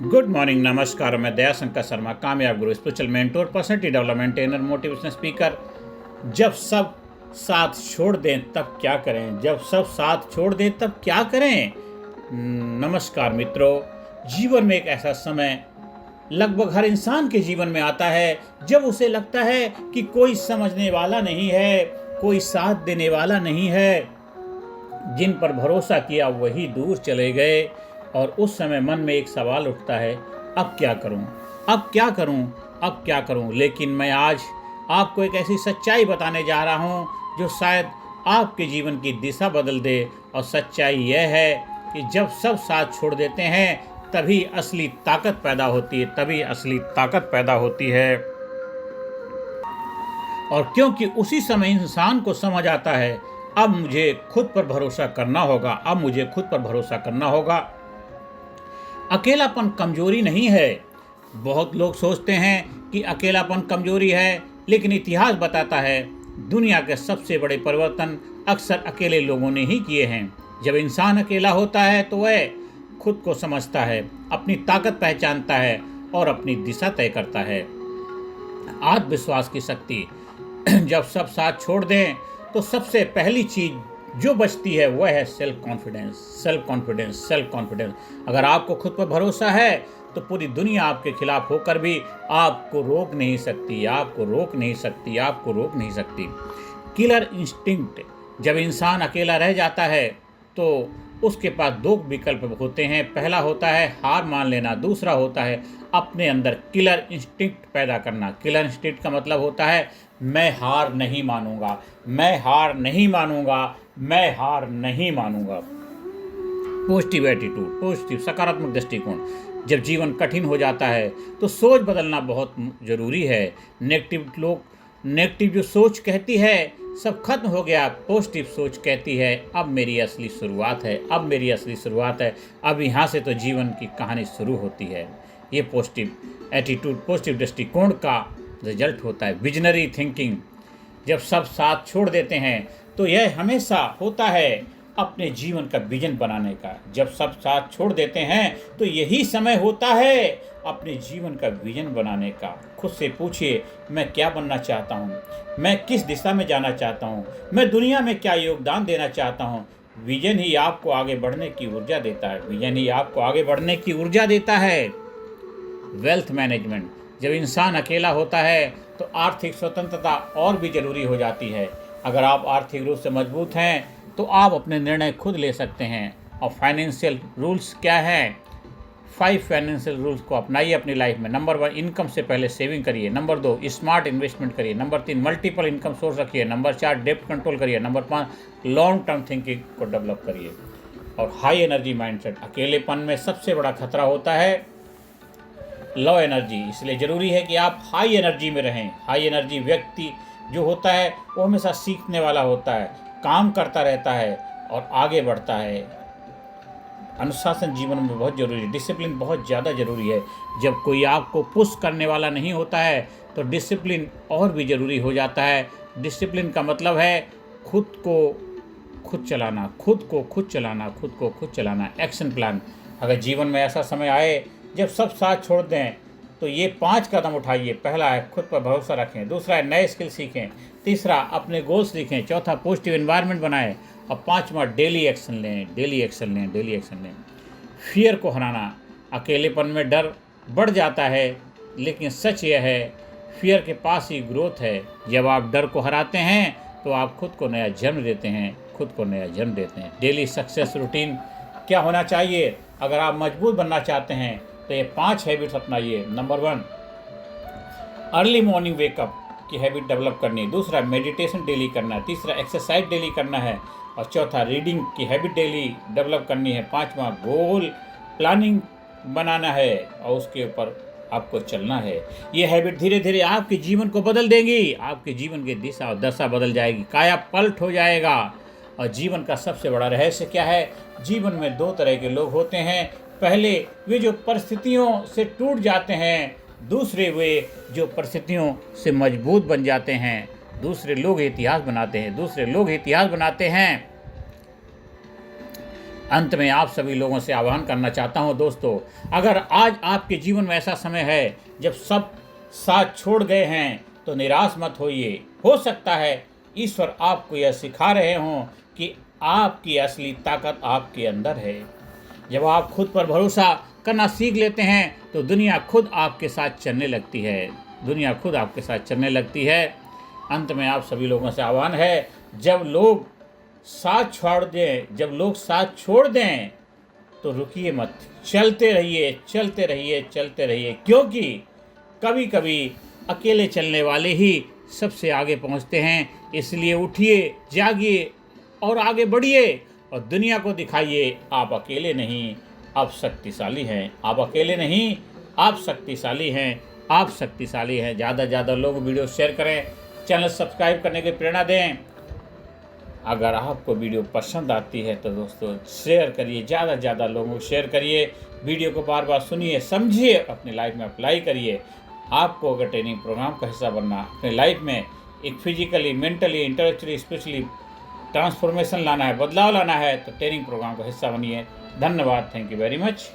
Good morning, नमस्कार। मैं दयाशंकर शर्मा, कामयाब गुरु, spiritual mentor, personality development trainer, motivational speaker. जब सब साथ छोड़ दें तब क्या करें? जब सब साथ छोड़ दें तब क्या करें? नमस्कार मित्रों। जीवन में एक ऐसा समय लगभग हर इंसान के जीवन में आता है जब उसे लगता है कि कोई समझने वाला नहीं है, कोई साथ देने वाला नहीं है। जिन पर भरोसा किया वही दूर चले गए और उस समय मन में एक सवाल उठता है, अब क्या करूं? अब क्या करूं? अब क्या करूं? लेकिन मैं आज आपको एक ऐसी सच्चाई बताने जा रहा हूं जो शायद आपके जीवन की दिशा बदल दे। और सच्चाई यह है कि जब सब साथ छोड़ देते हैं तभी असली ताकत पैदा होती है, तभी असली ताकत पैदा होती है। और क्योंकि उसी समय इंसान को समझ आता है, अब मुझे खुद पर भरोसा करना होगा, अब मुझे खुद पर भरोसा करना होगा। अकेलापन कमजोरी नहीं है। बहुत लोग सोचते हैं कि अकेलापन कमजोरी है, लेकिन इतिहास बताता है दुनिया के सबसे बड़े परिवर्तन अक्सर अकेले लोगों ने ही किए हैं। जब इंसान अकेला होता है तो वह खुद को समझता है, अपनी ताकत पहचानता है और अपनी दिशा तय करता है। आत्मविश्वास की शक्ति। जब सब साथ छोड़ दें तो सबसे पहली चीज जो बचती है वह है self confidence. Self confidence, self confidence. अगर आपको खुद पर भरोसा है तो पूरी दुनिया आपके खिलाफ होकर भी आपको रोक नहीं सकती, आपको रोक नहीं सकती, आपको रोक नहीं सकती। Killer instinct. जब इंसान अकेला रह जाता है तो उसके पास दो विकल्प होते हैं। पहला होता है हार मान लेना, दूसरा होता है अपने अंदर किलर इंस्टिंक्ट पैदा करना। किलर इंस्टिंक्ट का मतलब होता है मैं हार नहीं मानूंगा, मैं हार नहीं मानूंगा, मैं हार नहीं मानूंगा। पॉजिटिव एटीट्यूड, पॉजिटिव सकारात्मक दृष्टिकोण। जब जीवन कठिन हो जाता है तो सोच बदलना बहुत जरूरी है। नेगेटिव जो सोच कहती है सब खत्म हो गया, पॉजिटिव सोच कहती है अब मेरी असली शुरुआत है, अब मेरी असली शुरुआत है, अब यहाँ से तो जीवन की कहानी शुरू होती है। ये पॉजिटिव एटीट्यूड, पॉजिटिव दृष्टिकोण का रिजल्ट होता है। Visionary thinking. जब सब साथ छोड़ देते हैं तो यह हमेशा होता है अपने जीवन का विजन बनाने का। जब सब साथ छोड़ देते हैं तो यही समय होता है अपने जीवन का विजन बनाने का। खुद से पूछिए, मैं क्या बनना चाहता हूँ? मैं किस दिशा में जाना चाहता हूँ? मैं दुनिया में क्या योगदान देना चाहता हूँ? विजन ही आपको आगे बढ़ने की ऊर्जा देता है, विजन ही आपको आगे बढ़ने की ऊर्जा देता है। Wealth management. जब इंसान अकेला होता है तो आर्थिक स्वतंत्रता और भी जरूरी हो जाती है। अगर आप आर्थिक रूप से मजबूत हैं तो आप अपने निर्णय खुद ले सकते हैं। और फाइनेंशियल रूल्स क्या हैं? 5 फाइनेंशियल रूल्स को अपनाइए अपनी लाइफ में। नंबर 1, इनकम से पहले सेविंग करिए। नंबर 2, स्मार्ट इन्वेस्टमेंट करिए। नंबर 3, मल्टीपल इनकम सोर्स रखिए। नंबर 4, डेब्ट कंट्रोल करिए। नंबर 5, लॉन्ग टर्म थिंकिंग को डेवलप करिए। और हाई एनर्जी माइंडसेट। अकेलेपन में सबसे बड़ा खतरा होता है लो एनर्जी, इसलिए ज़रूरी है कि आप हाई एनर्जी में रहें। हाई एनर्जी व्यक्ति जो होता है वो हमेशा सीखने वाला होता है, काम करता रहता है और आगे बढ़ता है। अनुशासन जीवन में बहुत ज़रूरी है, डिसिप्लिन बहुत ज़्यादा ज़रूरी है। जब कोई आपको पुश करने वाला नहीं होता है तो डिसिप्लिन और भी ज़रूरी हो जाता है। डिसिप्लिन का मतलब है खुद को खुद चलाना, खुद को खुद चलाना, खुद को खुद चलाना। Action plan. अगर जीवन में ऐसा समय आए जब सब साथ छोड़ दें तो ये 5 कदम उठाइए। पहला है खुद पर भरोसा रखें, दूसरा है नए स्किल सीखें, तीसरा अपने गोल्स लिखें, चौथा पॉजिटिव एनवायरनमेंट बनाएं और 5वां डेली एक्शन लें, डेली एक्शन लें, डेली एक्शन लें। फियर को हराना। अकेलेपन में डर बढ़ जाता है, लेकिन सच यह है फियर के पास ही ग्रोथ है। जब आप डर को हराते हैं तो आप खुद को नया जन्म देते हैं, खुद को नया जन्म देते हैं। डेली सक्सेस रूटीन क्या होना चाहिए? अगर आप मजबूत बनना चाहते हैं तो ये 5 हैबिट्स अपनाइए। नंबर 1, अर्ली मॉर्निंग वेकअप की हैबिट डेवलप करनी है। दूसरा, मेडिटेशन डेली करना है। तीसरा, एक्सरसाइज डेली करना है। और चौथा, रीडिंग की हैबिट डेली डेवलप करनी है। 5वां, गोल प्लानिंग बनाना है और उसके ऊपर आपको चलना है। ये हैबिट धीरे धीरे आपके जीवन को बदल देंगी, आपके जीवन की दिशा और दशा बदल जाएगी, काया पलट हो जाएगा। और जीवन का सबसे बड़ा रहस्य क्या है? जीवन में 2 तरह के लोग होते हैं। पहले वे जो परिस्थितियों से टूट जाते हैं, दूसरे वे जो परिस्थितियों से मजबूत बन जाते हैं। दूसरे लोग इतिहास बनाते हैं, दूसरे लोग इतिहास बनाते हैं। अंत में आप सभी लोगों से आह्वान करना चाहता हूं दोस्तों, अगर आज आपके जीवन में ऐसा समय है जब सब साथ छोड़ गए हैं तो निराश मत होइए। हो सकता है ईश्वर आपको यह सिखा रहे हों कि आपकी असली ताकत आपके अंदर है। जब आप खुद पर भरोसा करना सीख लेते हैं तो दुनिया खुद आपके साथ चलने लगती है। दुनिया खुद आपके साथ चलने लगती है। अंत में आप सभी लोगों से आह्वान है, जब लोग साथ छोड़ दें तो रुकिए मत, चलते रहिए, चलते रहिए, चलते रहिए, क्योंकि कभी कभी अकेले चलने वाले ही सबसे आगे पहुंचते हैं। इसलिए उठिए, जागिए और आगे बढ़िए और दुनिया को दिखाइए आप अकेले नहीं, आप शक्तिशाली हैं। आप अकेले नहीं, आप शक्तिशाली हैं। आप शक्तिशाली हैं। ज़्यादा से ज़्यादा लोग वीडियो शेयर करें, चैनल सब्सक्राइब करने की प्रेरणा दें। अगर आपको वीडियो पसंद आती है तो दोस्तों शेयर करिए, ज़्यादा से ज़्यादा लोगों को शेयर करिए। वीडियो को बार बार सुनिए, समझिए, अपनी लाइफ में अप्लाई करिए। आपको अगर ट्रेनिंग प्रोग्राम का हिस्सा बनना, अपने लाइफ में एक physically, mentally, intellectually, spiritually transformation लाना है, बदलाव लाना है, तो ट्रेनिंग प्रोग्राम का हिस्सा बनिए। धन्यवाद। Thank you very much.